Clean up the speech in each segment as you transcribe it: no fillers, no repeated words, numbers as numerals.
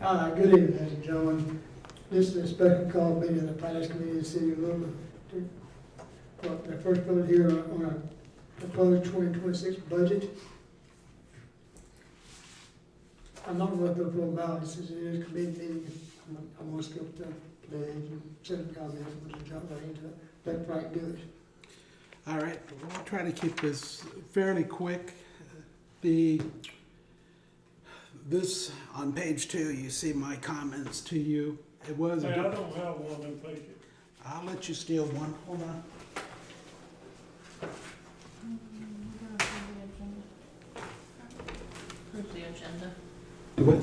Good evening, ladies and gentlemen. This is a special call meeting of the Finance Committee of the City of Louisville. The first vote here on our proposed 2026 budget. I'm not going to go through them out, since it is a committee meeting. I'm going to skip the pledge and citizen comments, we'll just jump right into it. Let Frank do it. All right, we'll try to keep this fairly quick. This, on page 2, you see my comments to you. It was. Hey, I don't have one in page. I'll let you steal one. Hold on. Approve the agenda. Do what?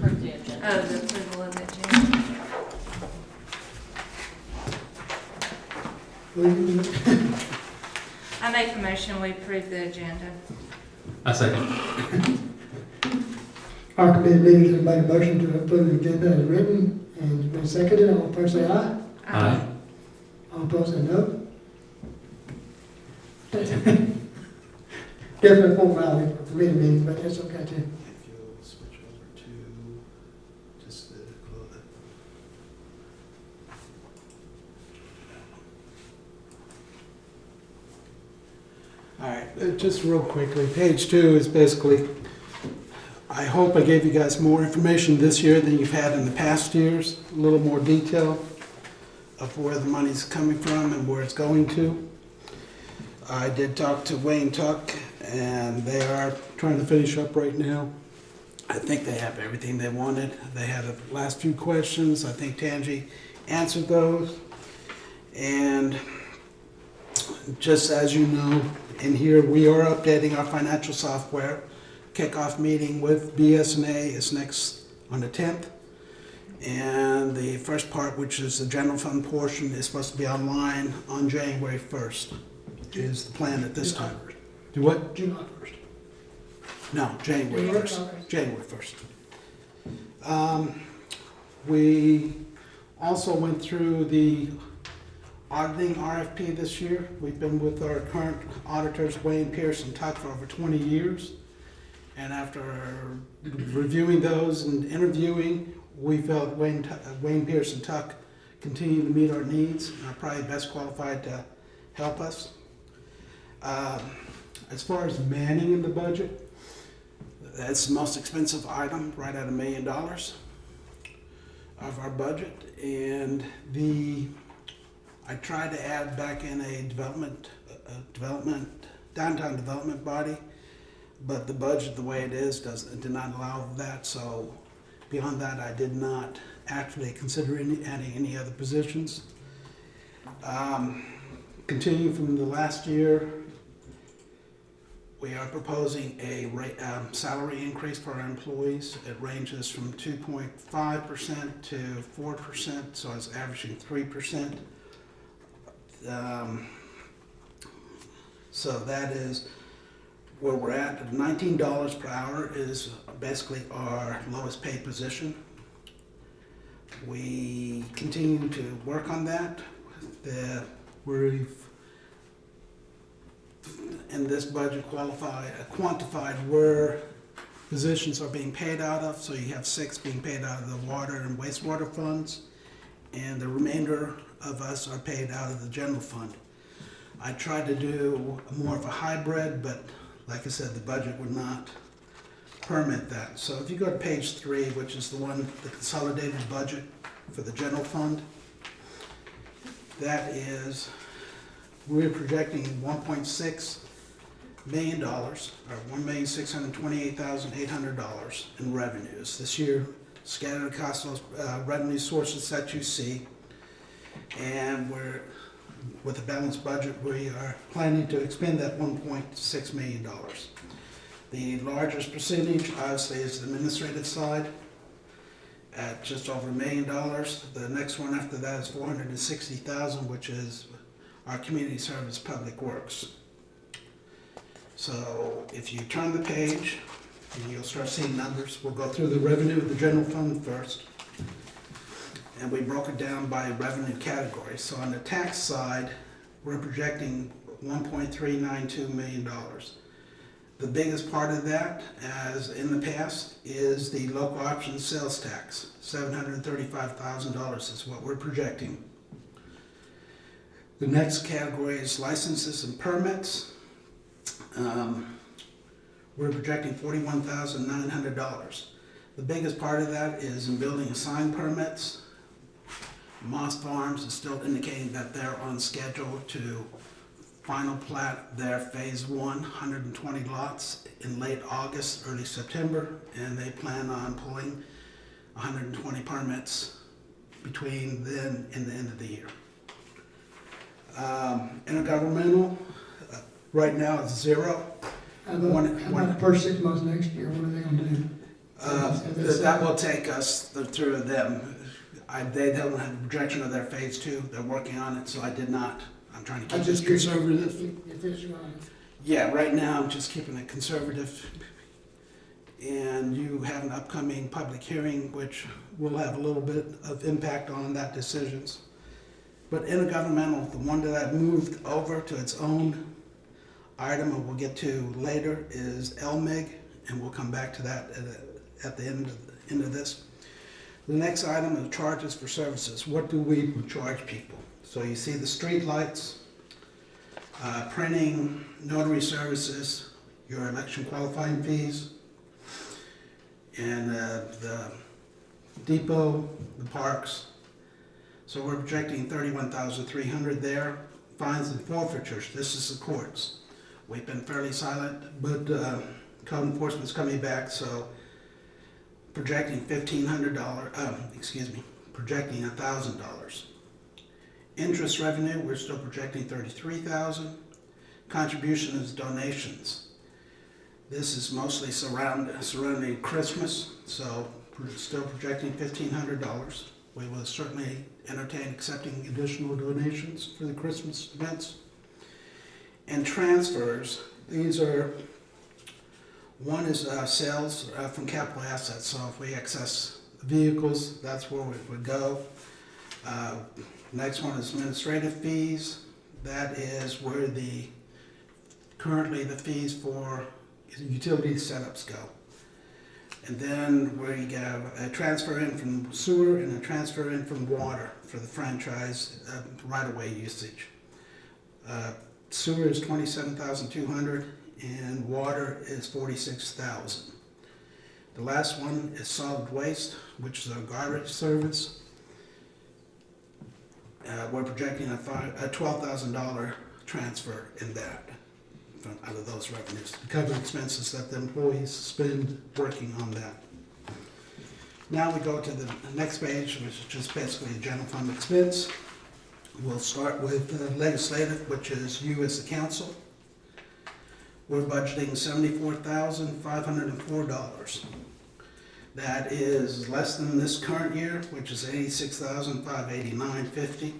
Approve the agenda. Oh, the approval of the agenda. Will you do it? I make a motion, we approve the agenda. I second. Our committee leaders have made a motion to approve the agenda as written, and it's been seconded. All in favor say aye. Aye. All opposed say no. Definitely formality for committee meeting, but that's okay too. If you'll switch over to just the close. All right, just real quickly, page 2 is basically, I hope I gave you guys more information this year than you've had in the past years, a little more detail of where the money's coming from and where it's going to. I did talk to Wayne Tuck, and they are trying to finish up right now. I think they have everything they wanted. They had the last few questions. I think Tangi answered those. And just as you know, in here, we are updating our financial software. Kickoff meeting with BSNA is next on the 10th. And the first part, which is the general fund portion, is supposed to be online on January 1st, is the plan at this time. Do what? July 1st. No, January January 1st. 1st. January 1st. We also went through the auditing RFP this year. We've been with our current auditors, Wayne Pierce and Tuck, for over 20 years. And after reviewing those and interviewing, we felt Wayne Pierce and Tuck continue to meet our needs and are probably best qualified to help us. As far as manning in the budget, that's the most expensive item, right at $1 million of our budget. And I tried to add back in a downtown development body, but the budget, the way it is, did not allow that. So beyond that, I did not actually consider adding any other positions. Continuing from the last year, we are proposing a salary increase for our employees. It ranges from 2.5% to 4%, so it's averaging 3%. So that is where we're at. $19 per hour is basically our lowest paid position. We continue to work on that. We've in this budget quantified where positions are being paid out of. So you have 6 being paid out of the water and wastewater funds, and the remainder of us are paid out of the general fund. I tried to do more of a hybrid, but like I said, the budget would not permit that. So if you go to page 3, which is the consolidated budget for the general fund, that is, we're projecting $1.6 million, or $1,628,800 in revenues this year, scattered across those revenue sources that you see. And with a balanced budget, we are planning to expend that $1.6 million. The largest percentage, obviously, is the administrative side at just over $1 million. The next one after that is $460,000, which is our community service public works. So if you turn the page, and you'll start seeing numbers. We'll go through the revenue of the general fund first. And we broke it down by revenue category. So on the tax side, we're projecting $1.392 million. The biggest part of that, as in the past, is the local option sales tax. $735,000 is what we're projecting. The next category is licenses and permits. We're projecting $41,900. The biggest part of that is in building and sign permits. Moss Farms is still indicating that they're on schedule to final plat their phase 120 lots in late August, early September, and they plan on pulling 120 permits between then and the end of the year. Intergovernmental, right now it's 0. How about the first 6 months next year, what are they gonna do? That will take us through them. They don't have a projection of their phase 2. They're working on it, so I did not. I'm trying to keep this conservative. If it's going. Yeah, right now I'm just keeping it conservative. And you have an upcoming public hearing, which will have a little bit of impact on that decisions. But intergovernmental, the one that moved over to its own item, and we'll get to later, is LMIG, and we'll come back to that at the end of this. The next item is charges for services. What do we charge people? So you see the street lights, printing, notary services, your election qualifying fees, and the depot, the parks. So we're projecting $31,300 there. Fines and forfeitures, this is the courts. We've been fairly silent, but code enforcement's coming back, so projecting projecting $1,000. Interest revenue, we're still projecting $33,000. Contribution is donations. This is mostly surrounding Christmas, so we're still projecting $1,500. We will certainly entertain accepting additional donations for the Christmas events. And transfers, these are, one is sales from capital assets, so if we access vehicles, that's where we would go. Next one is administrative fees. That is where currently the fees for utility setups go. And then where you get a transfer in from sewer and a transfer in from water for the franchise right-of-way usage. Sewer is $27,200 and water is $46,000. The last one is solid waste, which is our garbage service. We're projecting a $12,000 transfer in that out of those revenues to cover expenses that the employees spend working on that. Now we go to the next page, which is just basically a general fund expense. We'll start with legislative, which is you as the council. We're budgeting $74,504. That is less than this current year, which is $86,589.50.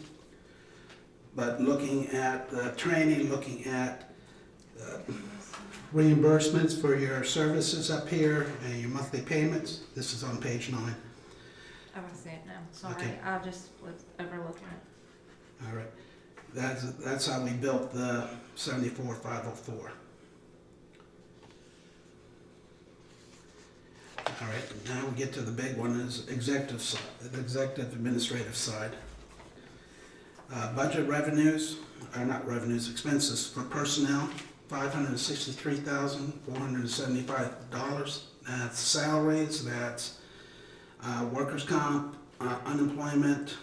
But looking at the training, looking at reimbursements for your services up here and your monthly payments, this is on page 9. Oh, I see it now, sorry, Okay. I just was overlooking it. All right, that's how we built the 74,504. All right, now we get to the big one, is executive side, the executive administrative side. Budget revenues, or not revenues, expenses for personnel, $563,475. That's salaries, that's workers' comp, unemployment,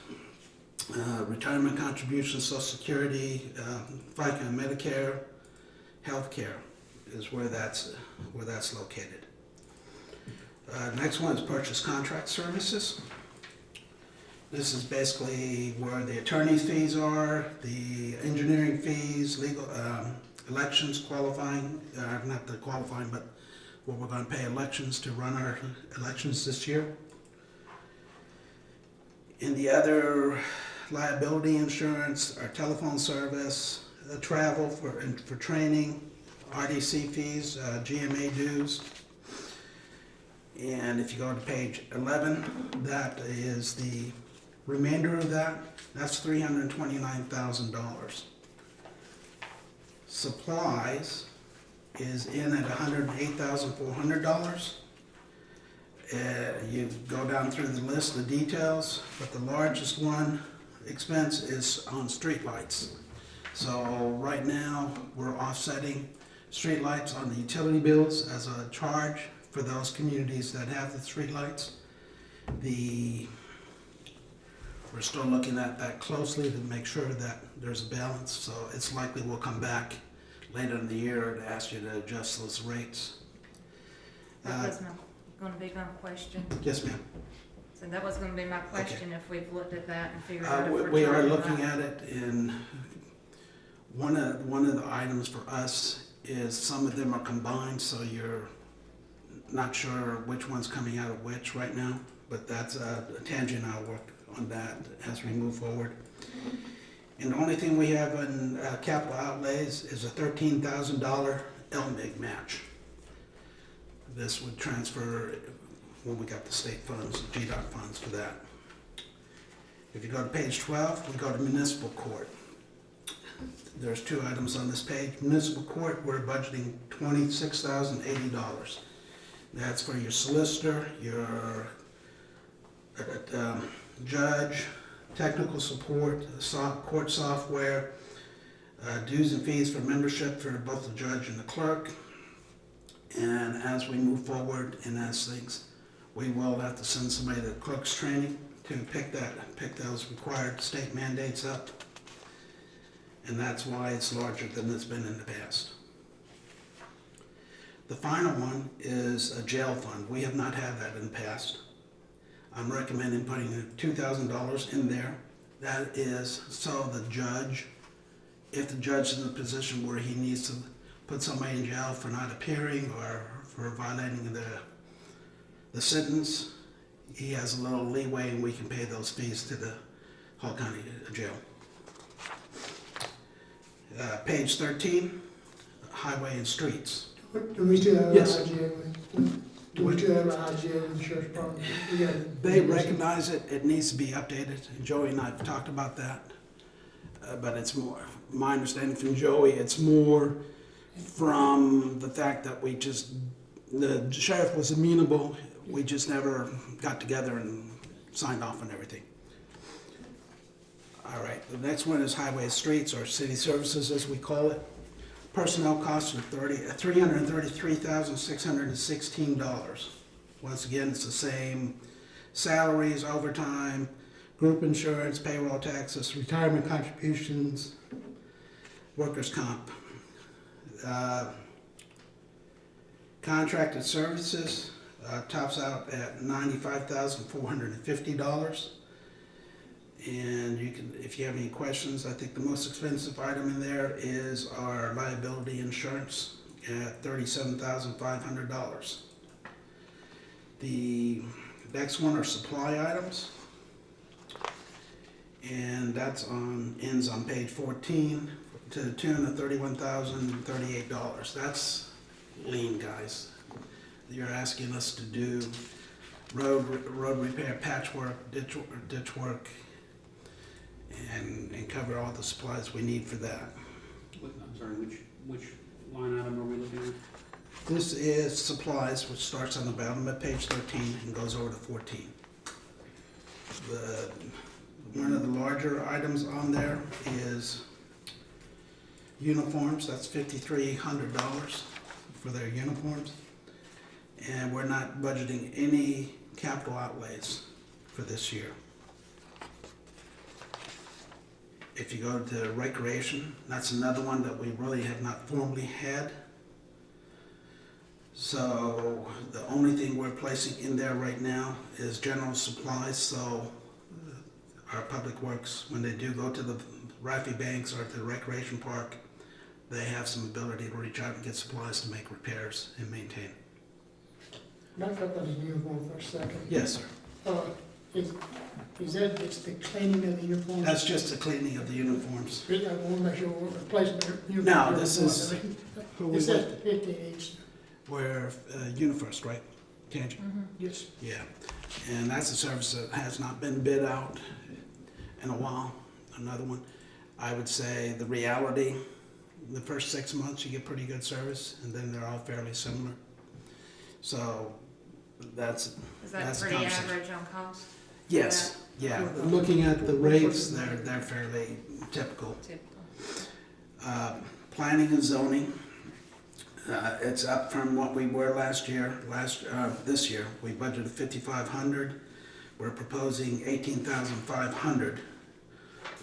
retirement contributions, Social Security, FICA, Medicare, healthcare is where that's located. Next one is purchase contract services. This is basically where the attorney's fees are, the engineering fees, legal, elections, qualifying, not the qualifying, but what we're going to pay elections to run our elections this year. In the other, liability insurance, our telephone service, travel for training, RDC fees, GMA dues. And if you go to page 11, that is the remainder of that. That's $329,000. Supplies is in at $108,400. You go down through the list of details, but the largest one expense is on streetlights. So right now, we're offsetting streetlights on the utility bills as a charge for those communities that have the streetlights. We're still looking at that closely to make sure that there's a balance, so it's likely we'll come back later in the year to ask you to adjust those rates. That was gonna be my question. Yes, ma'am. So that was gonna be my question, if we've looked at that and figured out if we're We are charging looking right. at it, and one of the items for us is some of them are combined, so you're not sure which one's coming out of which right now, but that's a tangent. I'll work on that as we move forward. And the only thing we have in capital outlays is a $13,000 LMIG match. This would transfer when we got the state funds, GDOT funds for that. If you go to page 12, we go to municipal court. There's two items on this page. Municipal court, we're budgeting $26,080. That's for your solicitor, your judge, technical support, court software, dues and fees for membership for both the judge and the clerk. And as we move forward and as things, we will have to send somebody to the clerk's training to pick those required state mandates up. And that's why it's larger than it's been in the past. The final one is a jail fund. We have not had that in the past. I'm recommending putting $2,000 in there. That is so the judge, if the judge is in a position where he needs to put somebody in jail for not appearing or for violating the sentence, he has a little leeway and we can pay those fees to the Hall County Jail. Page 13, highway and streets. Do we still have an Yes. IGA? Do we still have an IGA insurance problem? They recognize it, it needs to be updated, and Joey and I have talked about that. But it's more, my understanding from Joey, it's more from the fact that the sheriff was amenable, we just never got together and signed off on everything. All right, the next one is highway streets, or city services as we call it. Personnel costs are $333,616. Once again, it's the same salaries, overtime, group insurance, payroll taxes, retirement contributions, workers' comp. Contracted services tops out at $95,450. And you can, if you have any questions, I think the most expensive item in there is our liability insurance at $37,500. The next one are supply items. And that's ends on page 14 to the tune of $31,038. That's lean, guys. You're asking us to do road repair, patchwork, ditch work, and cover all the supplies we need for that. I'm sorry, which line item are we looking at? This is supplies, which starts on the bottom of page 13 and goes over to 14. One of the larger items on there is uniforms. That's $5,300 for their uniforms. And we're not budgeting any capital outlays for this year. If you go to recreation, that's another one that we really have not formally had. So the only thing we're placing in there right now is general supplies. So our public works, when they do go to the Raffy Banks or to the recreation park, they have some ability to reach out and get supplies to make repairs and maintain. Back up on the uniform for a second. Yes, sir. Is that just the cleaning of the uniform? That's just the cleaning of the uniforms. I want to make sure we're replacing the uniform. No, this is- It says 15 each. We're UniFirst, right? Tangent? Yes. Yeah. And that's a service that has not been bid out in a while. Another one. I would say the reality The first 6 months, you get pretty good service, and then they're all fairly similar. So that's, Is that That's pretty conversation. average on cost? yes, yeah. Looking at the rates, they're fairly typical. Typical. Planning and zoning, it's up from what we were last year. This year, we budgeted 5,500. We're proposing 18,500.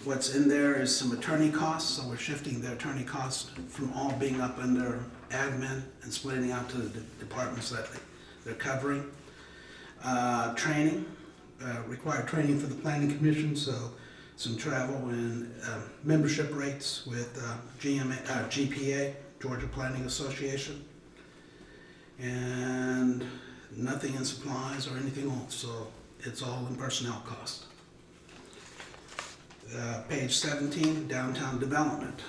What's in there is some attorney costs, so we're shifting the attorney costs from all being up under admin and splitting out to the departments that they're covering. Training, required training for the planning commission, so some travel and membership rates with GPA, Georgia Planning Association. And nothing in supplies or anything else, so it's all in personnel cost. Page 17, downtown development.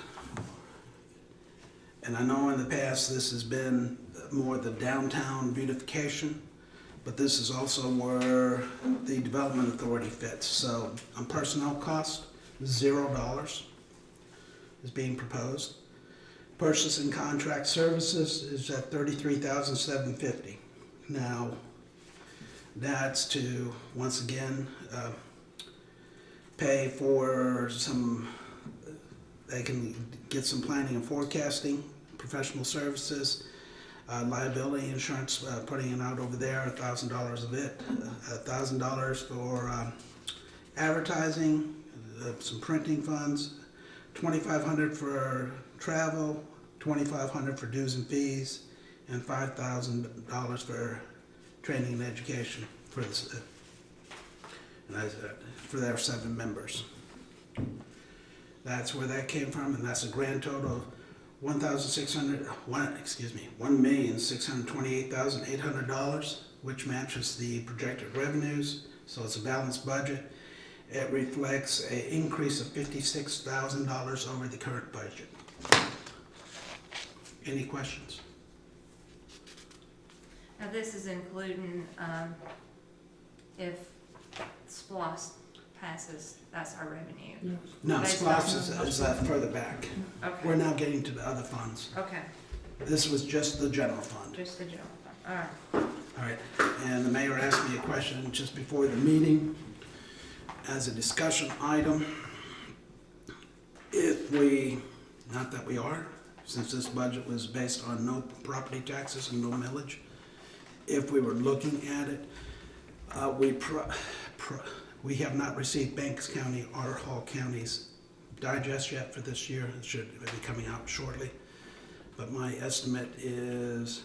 And I know in the past this has been more the downtown beautification, but this is also where the development authority fits. So on personnel cost, $0 is being proposed. Purchase and contract services is at $33,750. Now, that's to, once again, pay for some, they can get some planning and forecasting, professional services, liability insurance, putting it out over there, $1,000 of it, $1,000 for advertising, some printing funds, $2,500 for travel, $2,500 for dues and fees, and $5,000 for training and education for this, for their 7 members. That's where that came from, and that's a grand total of $1,628,800, which matches the projected revenues, so it's a balanced budget. It reflects an increase of $56,000 over the current budget. Any questions? Now, this is including, if SPOS passes, that's our revenue. No, Based SPOS on- is further back. Okay. We're now getting to the other funds. Okay, This was just the general fund. just the general fund, all right. All right, and the mayor asked me a question just before the meeting as a discussion item. If we, not that we are, since this budget was based on no property taxes and no millage, if we were looking at it, we have not received Banks County or Hall County's digest yet for this year. It should be coming out shortly. But my estimate is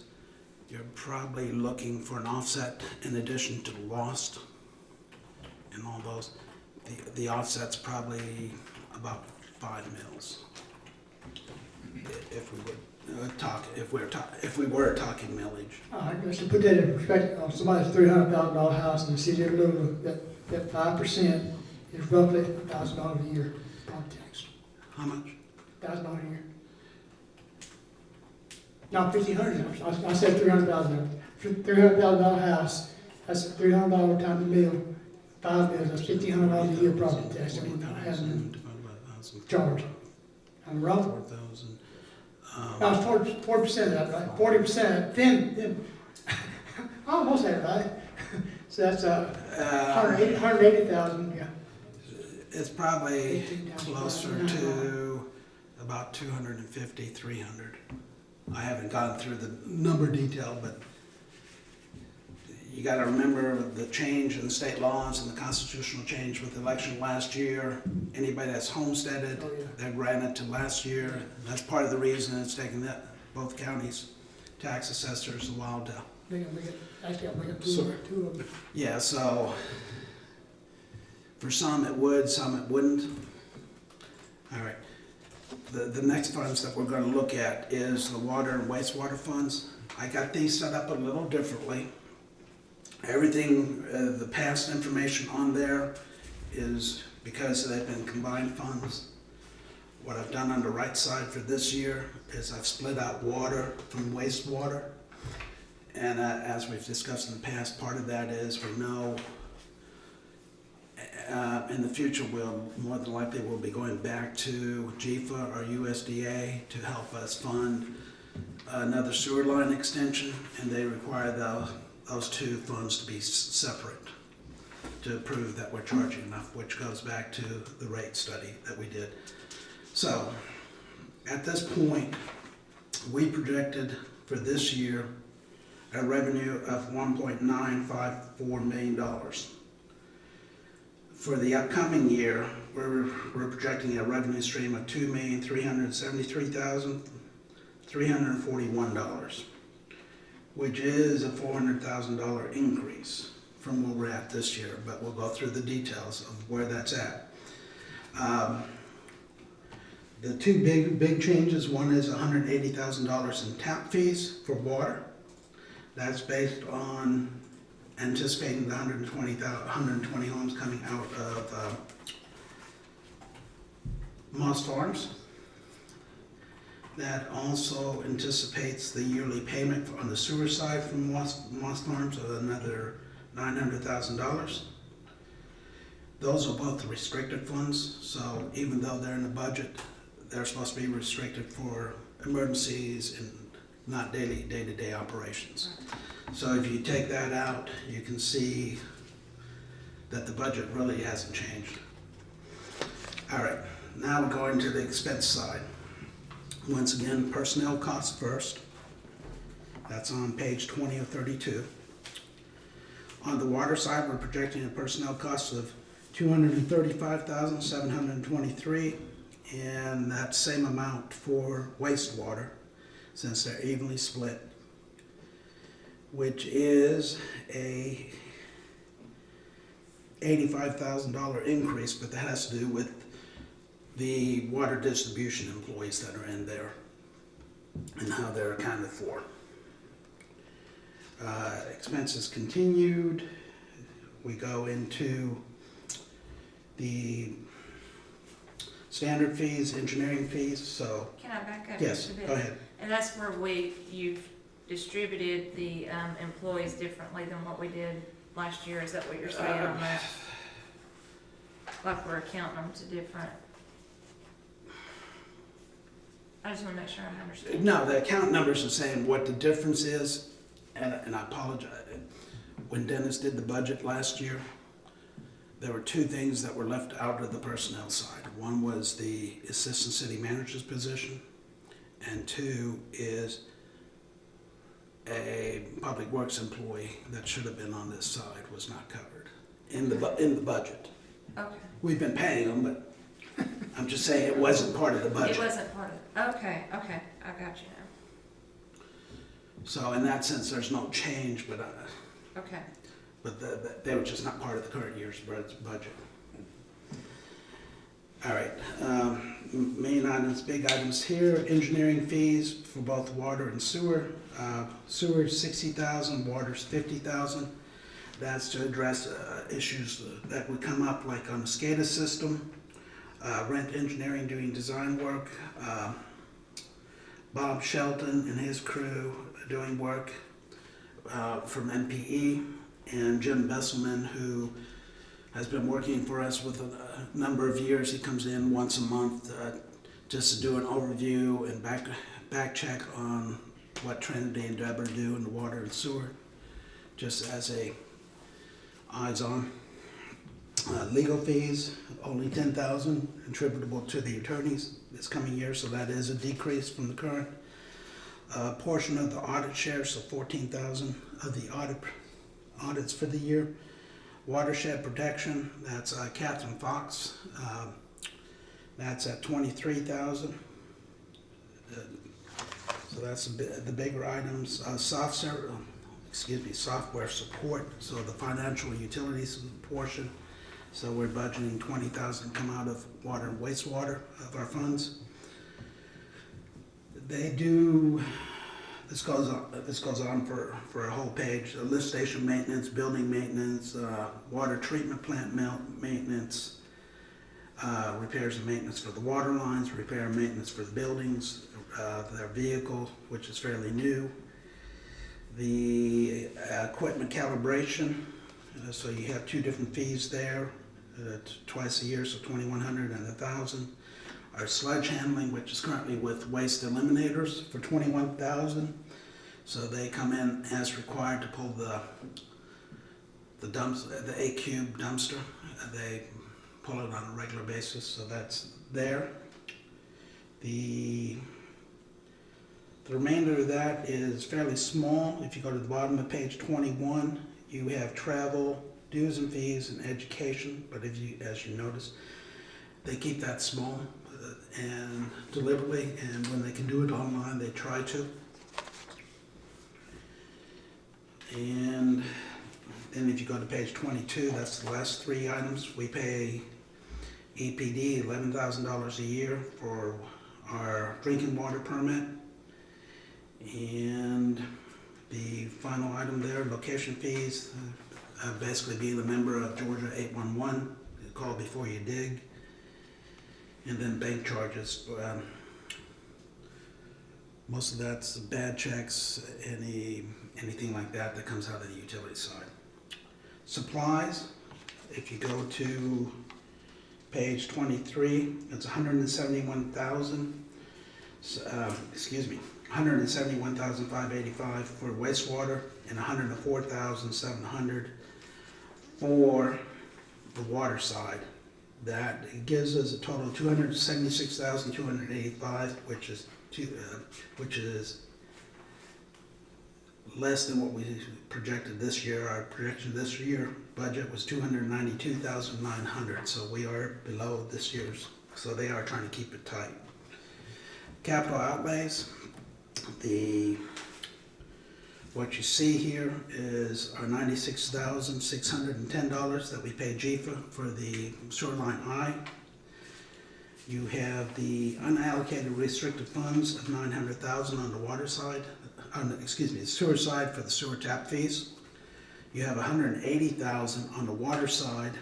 you're probably looking for an offset in addition to the lost and all those. The offset's probably about 5 mils. If we would if we were talking millage. Just to put that in perspective, somebody's $300,000 house in the city of Louisville, that 5% is roughly $1,000 a year property tax. How much? $1,000 a year. Not $1,500. I said $300,000. $300,000 house, that's $300 times the mill. 5 mills, that's $1,500 a year property tax that we're not having charged. I'm wrong. 4,000. No, it's 40% of that, right? 40%, then I almost had it right. So that's 180,000, yeah. It's probably 18,000. closer to about 250, 300. I haven't gone through the number detail, but you gotta remember the change in the state laws and the constitutional change with the election last year. Anybody that's homesteaded, Oh, yeah. they're granted to last year. That's part of the reason it's taken that both counties' tax assessors a while to. Actually, I'll bring up So- two of them. Yeah, so for some it would, some it wouldn't. All right. The next funds that we're gonna look at is the water and wastewater funds. I got these set up a little differently. Everything, the past information on there is because they've been combined funds. What I've done on the right side for this year is I've split out water from wastewater. And as we've discussed in the past, part of that is we know In the future, more than likely, we'll be going back to GFA or USDA to help us fund another sewer line extension, and they require those two funds to be separate to prove that we're charging enough, which goes back to the rate study that we did. So, at this point, we projected for this year a revenue of $1.954 million. For the upcoming year, we're projecting a revenue stream of $2,373,341, which is a $400,000 increase from where we're at this year, but we'll go through the details of where that's at. The two big changes, one is $180,000 in tap fees for water. That's based on anticipating the 120 homes coming out of Moss Farms. That also anticipates the yearly payment on the sewer side from Moss Farms of another $900,000. Those are both restricted funds, so even though they're in the budget, they're supposed to be restricted for emergencies and not day-to-day operations. So if you take that out, you can see that the budget really hasn't changed. All right, now we're going to the expense side. Once again, personnel costs first. That's on page 20 of 32. On the water side, we're projecting a personnel cost of $235,723, and that same amount for wastewater, since they're evenly split, which is a $85,000 increase, but that has to do with the water distribution employees that are in there and how they're accounted for. Expenses continued. We go into the standard fees, engineering fees, so. Can I back up Yes, just a bit? go ahead. And that's where you've distributed the employees differently than what we did last year, is that what you're saying on that? Like we're accounting them to different? I just wanna make sure I understand. No, the account numbers are saying what the difference is, and I apologize. When Dennis did the budget last year, there were two things that were left out of the personnel side. One was the assistant city manager's position, and two is a public works employee that should have been on this side was not covered in the budget. Okay. We've been paying them, but I'm just saying it wasn't part of the budget. It wasn't part of, okay, I got you now. So in that sense, there's no change, but Okay. they were just not part of the current year's budget. All right, main items, big items here, engineering fees for both water and sewer. Sewer $60,000, water's $50,000. That's to address issues that would come up, like on the SCADA system, Rent Engineering doing design work, Bob Shelton and his crew doing work from MPE, and Jim Besselman, who has been working for us with a number of years. He comes in once a month just to do an overview and back check on what Trinity and Deborah do in the water and sewer, just as a eyes on. Legal fees, only $10,000 attributable to the attorneys this coming year, so that is a decrease from the current. Portion of the audit share, so $14,000 of the audits for the year. Watershed protection, that's Catherine Fox. That's at $23,000. So that's the bigger items. Software support, so the financial utilities portion. So we're budgeting $20,000 come out of water and wastewater of our funds. They do, this goes on for a whole page. Lift station maintenance, building maintenance, water treatment plant maintenance, repairs and maintenance for the water lines, repair and maintenance for the buildings, their vehicle, which is fairly new. The equipment calibration, so you have two different fees there. twice a year, so 2,100 and 1,000. Our sludge handling, which is currently with Waste Eliminators, for 21,000. So they come in as required to pull the A-cube dumpster. They pull it on a regular basis, so that's there. The remainder of that is fairly small. If you go to the bottom of page 21, you have travel, dues and fees, and education. But as you notice, they keep that small and deliberately, and when they can do it online, they try to. And then if you go to page 22, that's the last three items. We pay EPD $11,000 a year for our drinking water permit. And the final item there, location fees, basically being a member of Georgia 811, call before you dig. And then bank charges. Most of that's bad checks, anything like that comes out of the utility side. Supplies, if you go to page 23, it's $171,585 for wastewater and $104,700 for the water side. That gives us a total of $276,285, which is less than what we projected this year. Our projection this year budget was $292,900, so we are below this year's. So they are trying to keep it tight. Capital outlays. What you see here is our $96,610 that we pay GFA for the sewer line I. You have the unallocated restricted funds of $900,000 on the water side, the sewer side for the sewer tap fees. You have $180,000 on the water side,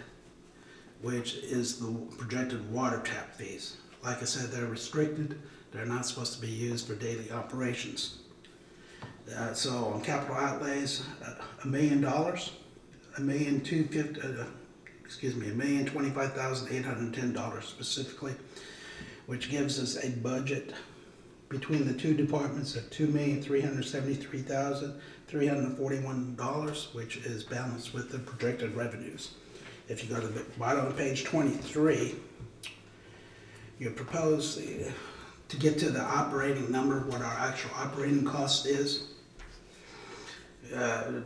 which is the projected water tap fees. Like I said, they're restricted. They're not supposed to be used for daily operations. So on capital outlays, $1 million, $1,025,810 specifically, which gives us a budget between the two departments of $2,373,341, which is balanced with the projected revenues. If you go to the bottom of page 23, you propose to get to the operating number, what our actual operating cost is.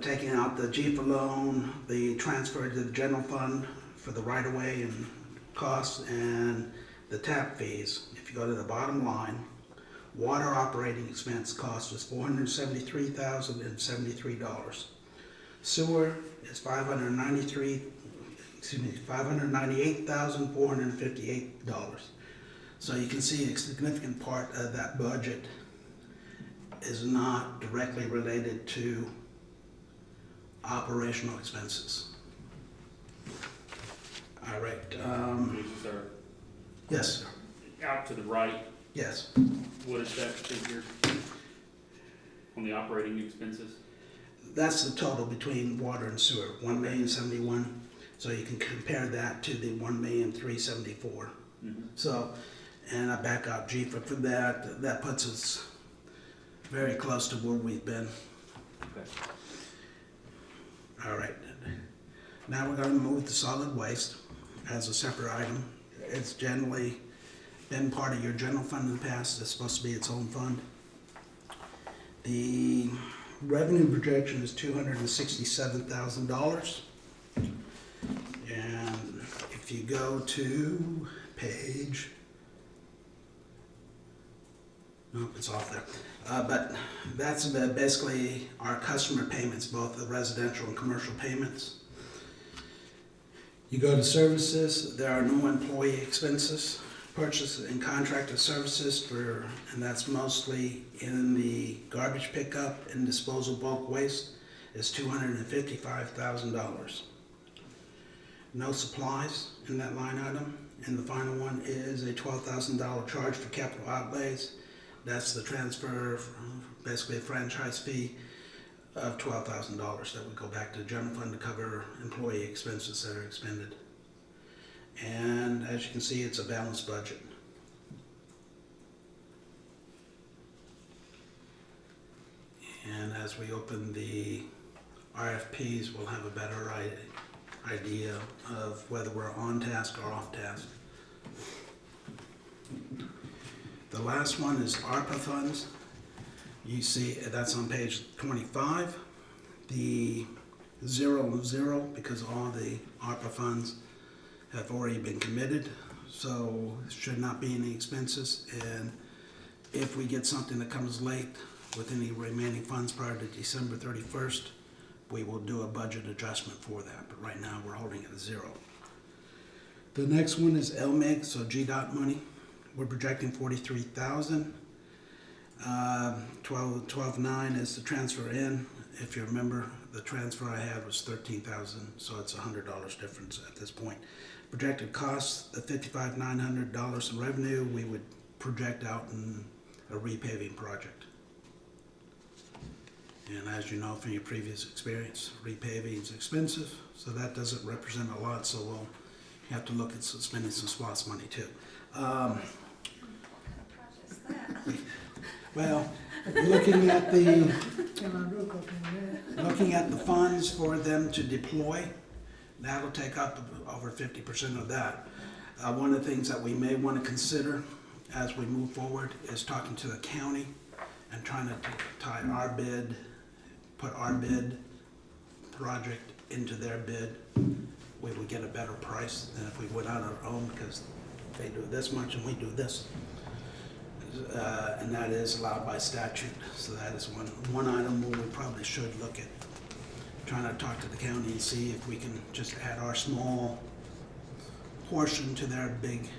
Taking out the GFA loan, the transfer to the general fund for the right-of-way and costs, and the tap fees. If you go to the bottom line, water operating expense cost was $473,073. Sewer is $598,458. So you can see a significant part of that budget is not directly related to operational expenses. All right. Sir, Yes, sir. out to the right, Yes. what is that figure on the operating expenses? That's the total between water and sewer, $1,071,000. So you can compare that to the $1,374,000. Mm-hmm. So, and I back out GFA for that. That puts us very close to where we've been. Okay. All right. Now we're going to move to solid waste as a separate item. It's generally been part of your general fund in the past. It's supposed to be its own fund. The revenue projection is $267,000. And if you go to page, nope, it's off there. But that's basically our customer payments, both the residential and commercial payments. You go to services, there are no employee expenses. Purchase and contracted services and that's mostly in the garbage pickup and disposal bulk waste, is $255,000. No supplies in that line item. And the final one is a $12,000 charge for capital outlays. That's the transfer, basically a franchise fee of $12,000 that would go back to the general fund to cover employee expenses that are expended. And as you can see, it's a balanced budget. And as we open the RFPs, we'll have a better idea of whether we're on task or off task. The last one is ARPA funds. You see, that's on page 25. The 0, because all the ARPA funds have already been committed, so should not be any expenses. And if we get something that comes late with any remaining funds prior to December 31st, we will do a budget adjustment for that. But right now, we're holding it at 0. The next one is LMIG, so GDOT money. We're projecting 43,000. 12.9 is the transfer in. If you remember, the transfer I had was 13,000, so it's $100 difference at this point. Projected costs, the $55,900 in revenue, we would project out in a repaving project. And as you know from your previous experience, repaving is expensive, so that doesn't represent a lot, so we'll have to look at spending some SPOS money too. Well, looking at the funds for them to deploy, that'll take up over 50% of that. One of the things that we may want to consider as we move forward is talking to the county and trying to tie our bid, put our bid project into their bid. We would get a better price than if we went out on our own, because they do this much and we do this. And that is allowed by statute. So that is one item where we probably should look at trying to talk to the county and see if we can just add our small portion to their big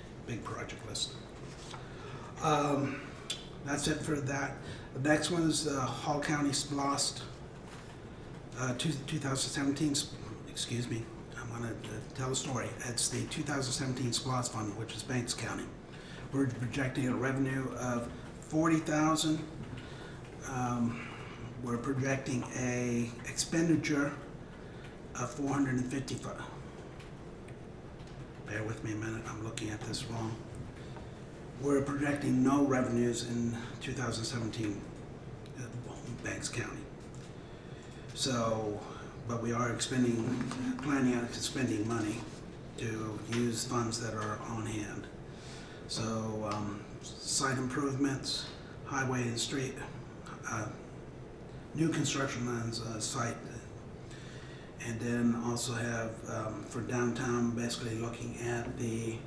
project list. That's it for that. The next one is the Hall County SPLOST 2017, excuse me, I'm gonna tell a story. It's the 2017 SPLOST fund, which is Banks County. We're projecting a revenue of 40,000. We're projecting a expenditure of 455. Bear with me a minute, I'm looking at this wrong. We're projecting no revenues in 2017 Banks County. So, but we are planning on spending money to use funds that are on hand. So, site improvements, highway and street, new construction lands, site, and then also have for downtown, basically looking at the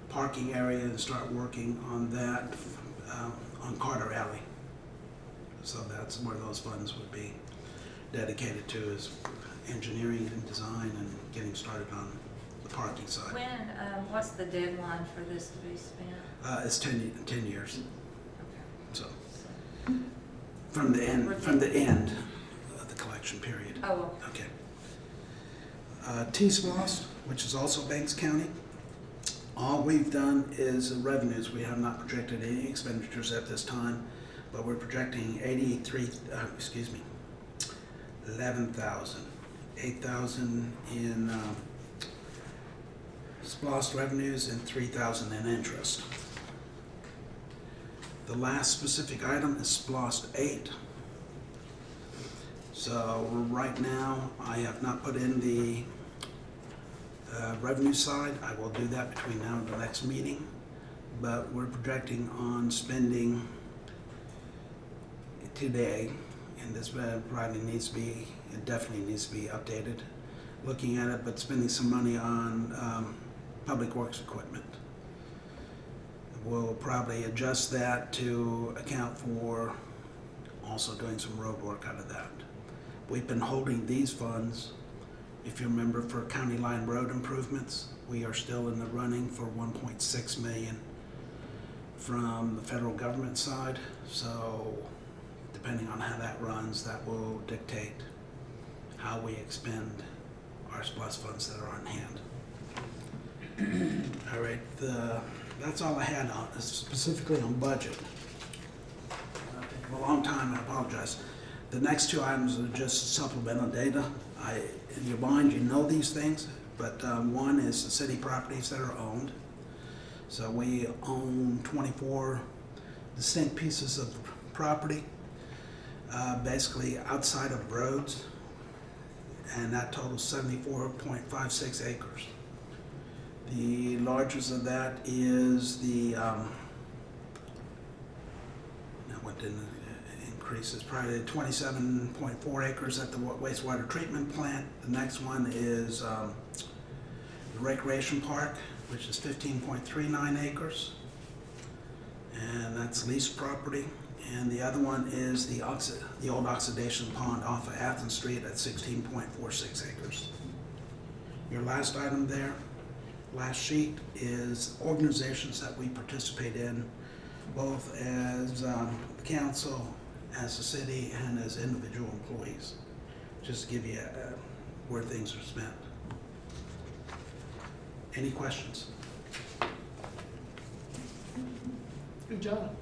parking area and start working on that on Carter Alley. So that's where those funds would be dedicated to, is engineering and design and getting started on the parking side. When, what's the deadline for this to be spent? It's 10 years. Okay. So from the end of the collection period. Oh, Okay. T-SPLOST, which is also Banks County. All we've done is revenues. We have not projected any expenditures at this time, but we're projecting 11,000. 8,000 in SPLOST revenues and 3,000 in interest. The last specific item is SPLOST 8. So right now, I have not put in the revenue side. I will do that between now and the next meeting. But we're projecting on spending today, and this probably needs to be, it definitely needs to be updated, looking at it, but spending some money on public works equipment. We'll probably adjust that to account for also doing some road work out of that. We've been holding these funds, if you remember, for county line road improvements. We are still in the running for 1.6 million from the federal government side. So depending on how that runs, that will dictate how we expend our SPLOST funds that are on hand. All right, that's all I had on, specifically on budget. A long time, I apologize. The next two items are just supplemental data. In your mind, you know these things, but one is the city properties that are owned. So we own 24 distinct pieces of property, basically outside of roads, and that totals 74.56 acres. The largest of that is the, now what didn't increase, it's probably 27.4 acres at the wastewater treatment plant. The next one is the recreation park, which is 15.39 acres, and that's leased property. And the other one is the old oxidation pond off of Athens Street at 16.46 acres. Your last item there, last sheet, is organizations that we participate in, both as the council, as the city, and as individual employees, just to give you where things are spent. Any questions? Good job.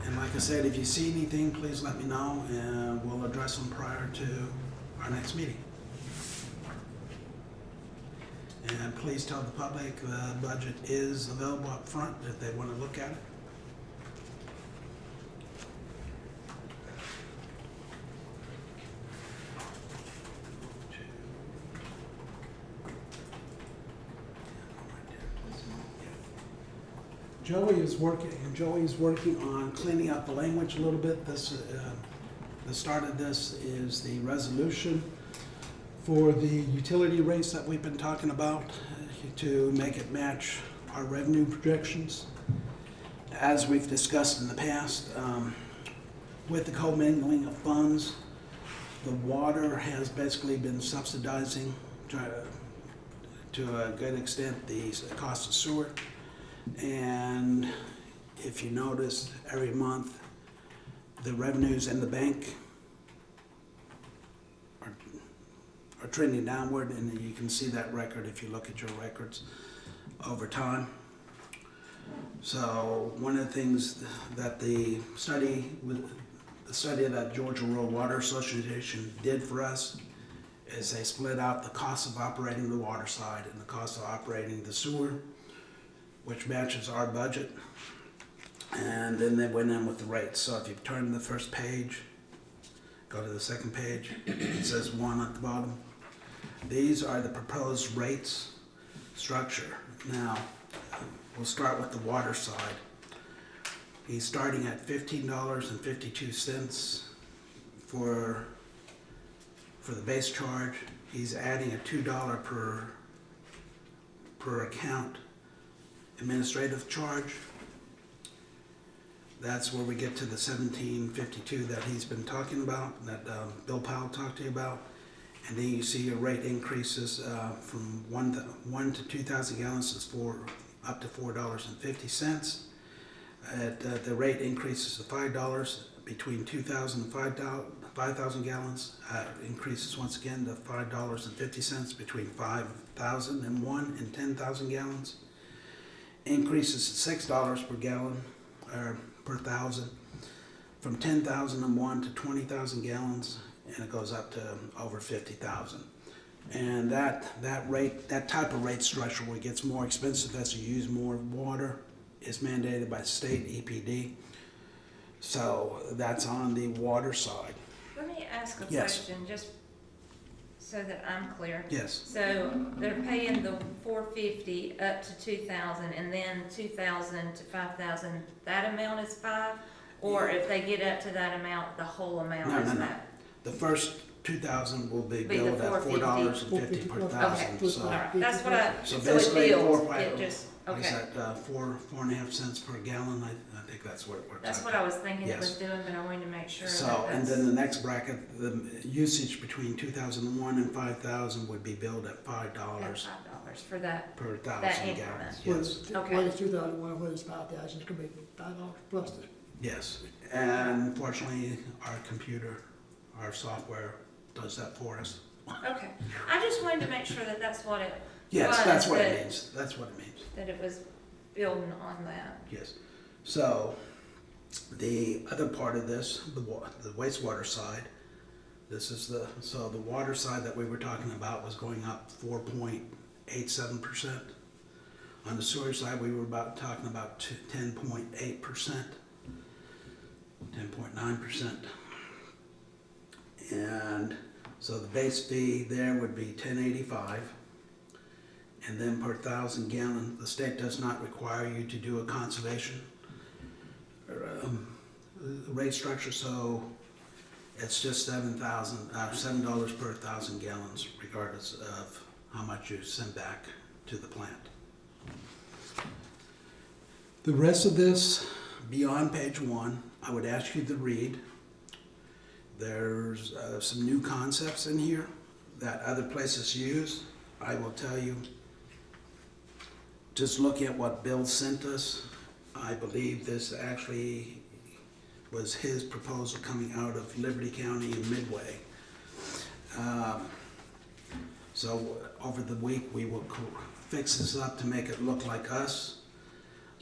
And like I said, if you see anything, please let me know, and we'll address them prior to our next meeting. And please tell the public the budget is available up front if they want to look at it. Joey is working on cleaning up the language a little bit. The start of this is the resolution for the utility rates that we've been talking about to make it match our revenue projections. As we've discussed in the past, with the commingling of funds, the water has basically been subsidizing to a good extent the cost of sewer. And if you notice, every month, the revenues in the bank are trending downward, and you can see that record if you look at your records over time. So one of the things that the study that Georgia Rural Water Association did for us is they split out the cost of operating the water side and the cost of operating the sewer, which matches our budget, and then they went in with the rates. So if you turn to the first page, go to the second page, it says 1 at the bottom. These are the proposed rates structure. Now, we'll start with the water side. He's starting at $15.52 for the base charge. He's adding a $2 per account administrative charge. That's where we get to the $17.52 that he's been talking about, that Bill Powell talked to you about. And then you see your rate increases from 1 to 2,000 gallons is up to $4.50. The rate increases to $5 between 2,000 and 5,000 gallons. Increases once again to $5.50 between 5,001 and 10,000 gallons. Increases to $6 per gallon or per thousand from 10,001 to 20,000 gallons, and it goes up to over 50,000. And that type of rate structure, where it gets more expensive as you use more water, is mandated by state EPD. So that's on the water side. Let me ask a Yes. question, just so that I'm clear. Yes. So they're paying the $450 up to $2,000, and then $2,000 to $5,000, that amount is $5? Or if they get up to that amount, the whole amount No, is no, no. that? The first 2,000 will be Be the billed at $4.50. $4.50 per Okay. thousand. All So right, that's what I, So so it basically, builds, four- it just, is okay. that 4.5 cents per gallon? I think that's what it works out. That's what I was thinking it was Yes. doing, but I wanted to make sure that So, and that's. then the next bracket, the usage between 2001 and 5,000 would be billed at $5 $5 for that. per That thousand increment. gallons. Whether Yes, it's, Okay. whether it's 2,001, whether it's 5,000, it's gonna be $5 plus the. yes. And fortunately, our computer, our software does that for us. Okay, I just wanted to make sure that that's what it Yes, was, that's what it that- means. That's what it means. that it was building on that. Yes. So the other part of this, the wastewater side, So the water side that we were talking about was going up 4.87%. On the sewer side, we were talking about 10.8%, 10.9%. And so the base fee there would be $10.85. And then per 1,000 gallon, the state does not require you to do a conservation rate structure, so it's just $7 per 1,000 gallons, regardless of how much you send back to the plant. The rest of this, beyond page 1, I would ask you to read. There's some new concepts in here that other places use. I will tell you, just look at what Bill sent us. I believe this actually was his proposal coming out of Liberty County and Midway. So over the week, we will fix this up to make it look like us.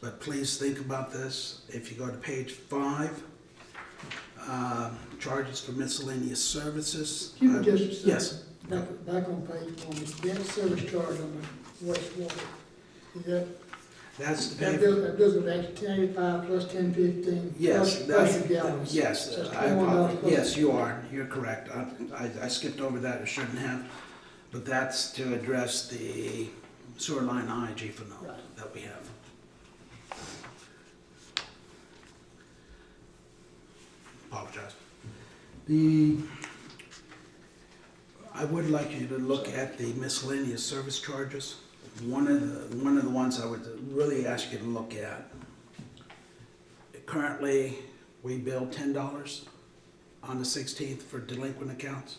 But please think about this. If you go to page 5, charges for miscellaneous services. You would just, Yes. back on page 1, it's debt service charge on the wastewater. Is that, That's the that bills would actually $10.85 plus $10.15. Yes, Plus the gallons. yes, So it's I $21 apologize. plus- Yes, you are, you're correct. I skipped over that, I shouldn't have. But that's to address the sewer line IG for note Right. that we have. Apologize. I would like you to look at the miscellaneous service charges. One of the ones I would really ask you to look at. Currently, we bill $10 on the 16th for delinquent accounts.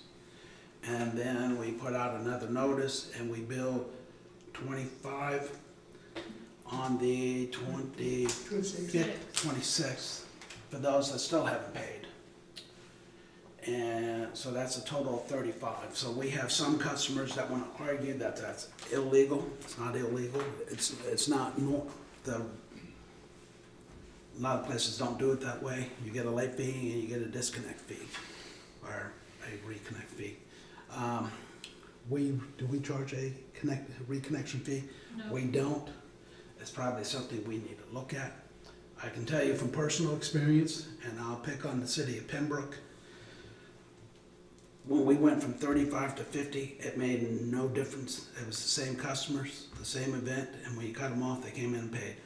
And then we put out another notice and we bill $25 on the 26th for those that still haven't paid. And so that's a total of 35. So we have some customers that want to argue that that's illegal. It's not illegal. It's not, a lot of places don't do it that way. You get a late fee and you get a disconnect fee or a reconnect fee. Do we charge a reconnection fee? No. We don't. It's probably something we need to look at. I can tell you from personal experience, and I'll pick on the city of Pembroke. When we went from 35 to 50, it made no difference. It was the same customers, the same event, and when you cut them off, they came in and paid.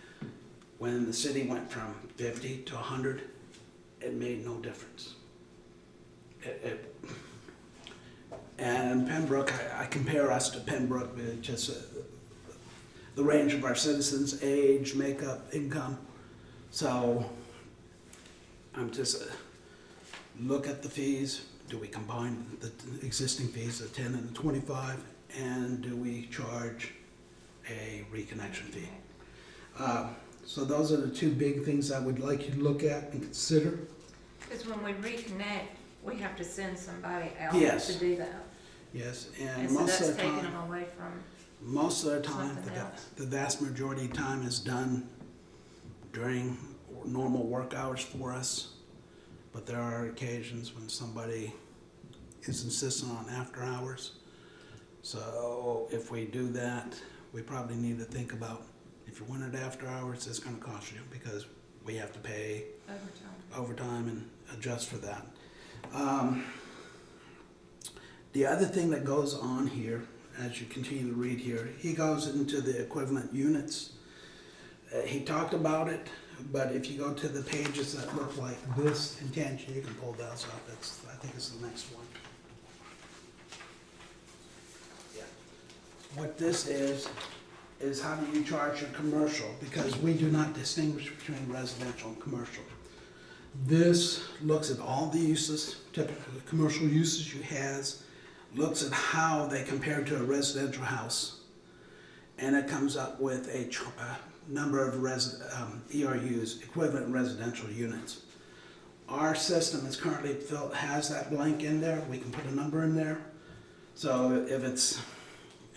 When the city went from 50 to 100, it made no difference. And Pembroke, I compare us to Pembroke, just the range of our citizens, age, makeup, income. So I'm just, look at the fees. Do we combine the existing fees, the 10 and the 25, and do we charge a reconnection fee? So those are the two big things I would like you to look at and consider. Because when we reconnect, we have to send somebody out Yes. to do that. Yes, And and so most that's of the taking time, them away from, most of the time, something else. the vast majority of time is done during normal work hours for us. But there are occasions when somebody is insistent on after hours. So if we do that, we probably need to think about, if you want it after hours, it's gonna cost you because we have to pay overtime and adjust for that. The other thing that goes on here, as you continue to read here, he goes into the equivalent units. He talked about it, but if you go to the pages that look like this in Tangy, you can pull those up. I think it's the next one. Yeah. What this is how do you charge your commercial? Because we do not distinguish between residential and commercial. This looks at all the uses, typical commercial uses you has, looks at how they compare to a residential house, and it comes up with a number of ERUs, equivalent residential units. Our system is currently has that blank in there. We can put a number in there. So if it's,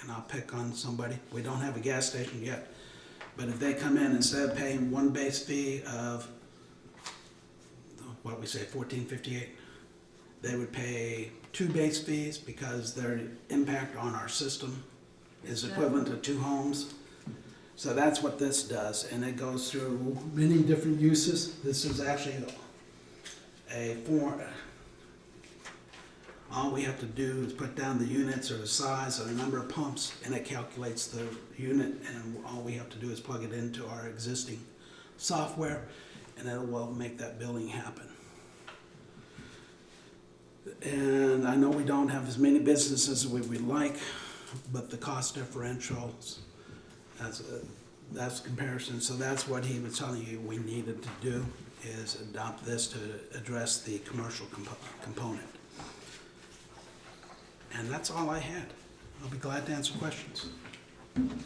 and I'll pick on somebody, we don't have a gas station yet, but if they come in, instead of paying one base fee of, what we say, $14.58, they would pay 2 base fees because their impact on our system is equivalent to 2 homes. So that's what this does, and it goes through many different uses. This is actually a form. All we have to do is put down the units or the size or the number of pumps, and it calculates the unit, and all we have to do is plug it into our existing software, and it will make that billing happen. And I know we don't have as many businesses as we would like, but the cost differentials, that's comparison. So that's what he was telling you we needed to do, is adopt this to address the commercial component. And that's all I had. I'll be glad to answer questions. And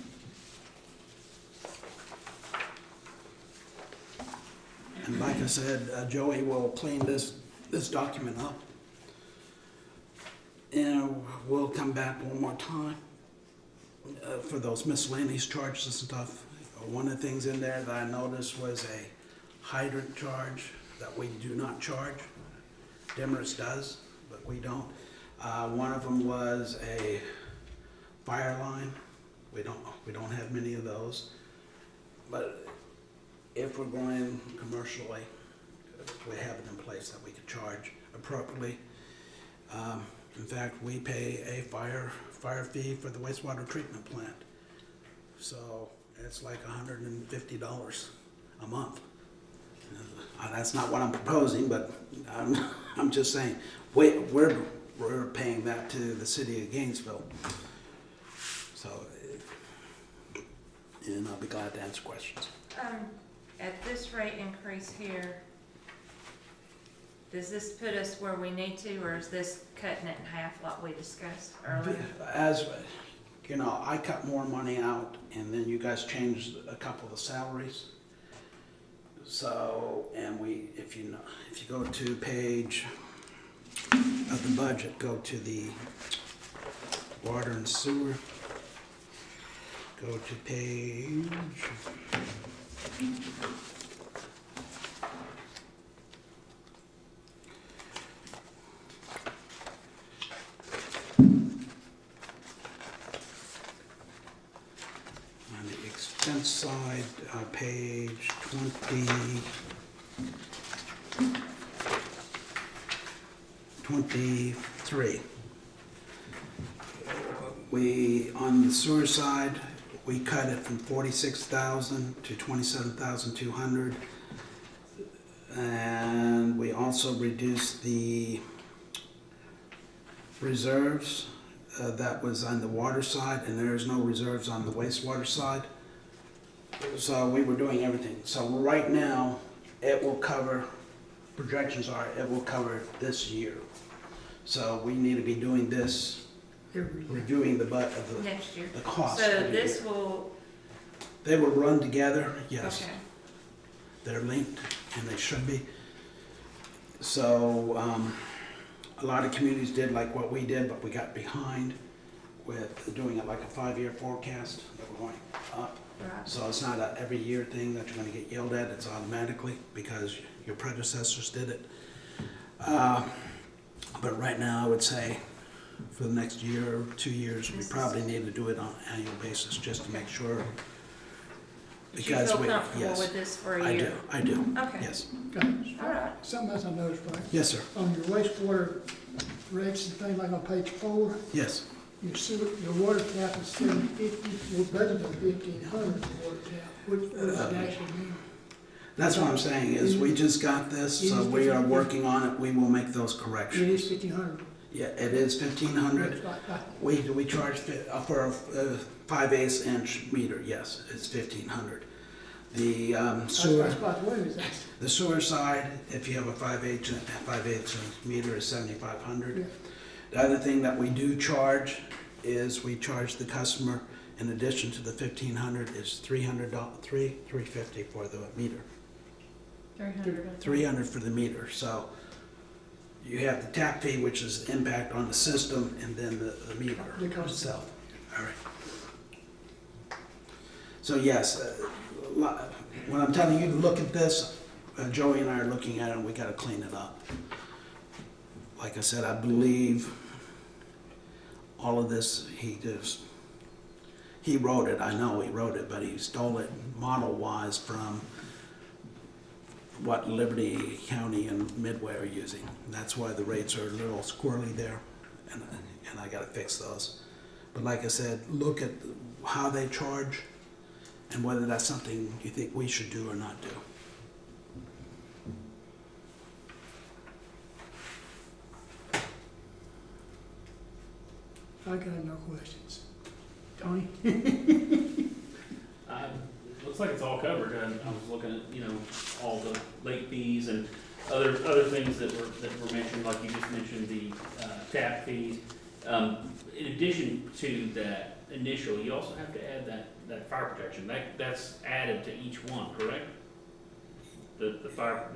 like I said, Joey will clean this document up. And we'll come back one more time for those miscellaneous charges and stuff. One of the things in there that I noticed was a hydrant charge that we do not charge. Demers does, but we don't. One of them was a fire line. We don't have many of those. But if we're going commercially, we have it in place that we could charge appropriately. In fact, we pay a fire fee for the wastewater treatment plant. So it's like $150 a month. That's not what I'm proposing, but I'm just saying, we're paying that to the city of Gainesville. So, and I'll be glad to answer questions. At this rate increase here, does this put us where we need to, or is this cutting it in half like we discussed earlier? As, you know, I cut more money out, and then you guys changed a couple of the salaries. So, and if you go to page of the budget, go to the water and sewer, go to page, on the expense side, page 23. On the sewer side, we cut it from 46,000 to 27,200. And we also reduced the reserves. That was on the water side, and there is no reserves on the wastewater side. So we were doing everything. So right now, it will cover, projections are, it will cover this year. So we need to be doing this, reviewing the Next year. the cost. So of the this year. will, They will run together, yes. okay. They're linked, and they should be. So a lot of communities did like what we did, but we got behind with doing it like a 5-year forecast that we're going up. Right. So it's not a every year thing that you're gonna get yelled at, it's automatically because your predecessors did it. But right now, I would say for the next year or 2 years, we probably need to do it on an annual basis just to make sure. Do you Because feel we, comfortable yes, with this for a I year? do, I do, Okay. yes. Okay. All right. Something else I noticed, right? Yes, sir, On your wastewater rates and things like on page 4, yes. your sewer, your water tap is $750, your budget is $1,500 for water tap. What does that actually mean? That's what I'm saying, is we just got this, so we are working on it, we will make those It is corrections. $1,500. Yeah, it is 1,500. We charge for a 5/8 inch meter, yes, it's 1,500. The sewer, That's about what it is, actually. the sewer side, if you have a 5/8 inch meter is 7,500. Yeah. The other thing that we do charge is we charge the customer, in addition to the 1,500, is $350 for the meter. 300. 300 for the meter, so you have the tap fee, which is the impact on the system, and then the meter The cost. itself. All right. So yes, when I'm telling you to look at this, Joey and I are looking at it, and we gotta clean it up. Like I said, I believe all of this, he wrote it, I know he wrote it, but he stole it model-wise from what Liberty County and Midway are using. And that's why the rates are a little squirrely there, and I gotta fix those. But like I said, look at how they charge and whether that's something you think we should do or not do. I got no questions. Tony? Looks like it's all covered. I was looking at, you know, all the late fees and other things that were mentioned, like you just mentioned, the tap fees. In addition to that initial, you also have to add that fire protection. That's added to each one, correct? The tap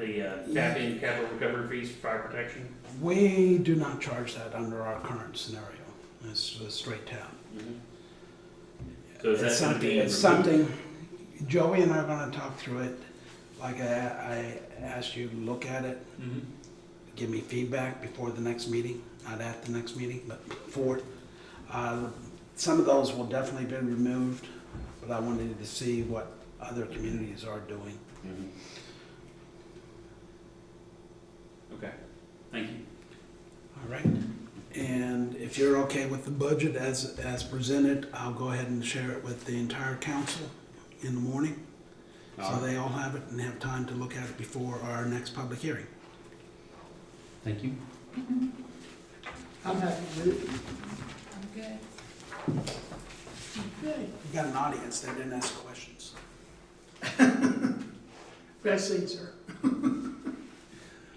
in capital recovery fees for fire protection? We do not charge that under our current scenario. It's a straight tap. So is that It's gonna something, be it's removed? something, Joey and I are gonna talk through it. Like I asked you to look at it, Mhm. give me feedback before the next meeting, not at the next meeting, but before. Some of those will definitely be removed, but I wanted to see what other communities are doing. Mhm. Okay, thank you. All right, and if you're okay with the budget as presented, I'll go ahead and share it with the entire council in the morning, so they all have it and have time to look at it before our next public hearing. Thank you. I'm happy with it. I'm good. Okay. We got an audience that didn't ask questions. Best seat, sir.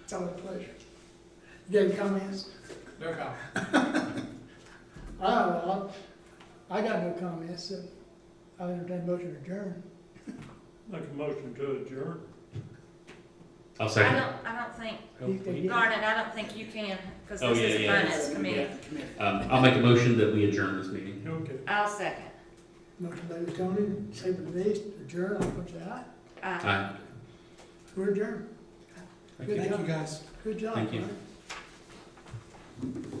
It's always a pleasure. You got any comments? No comment. I got no comments, so I'll entertain a motion to adjourn. Make a motion to adjourn. I'll I second. don't think, You- Garnet, I don't think you can, because Oh, this is a yeah. finance committee. I'll make a motion that we adjourn this meeting. Okay. I'll second. Motion by Tony, second by Denise, adjourn, all in favor say aye. Aye. We're adjourned. Thank you, guys. Good job. Thank you. Brian.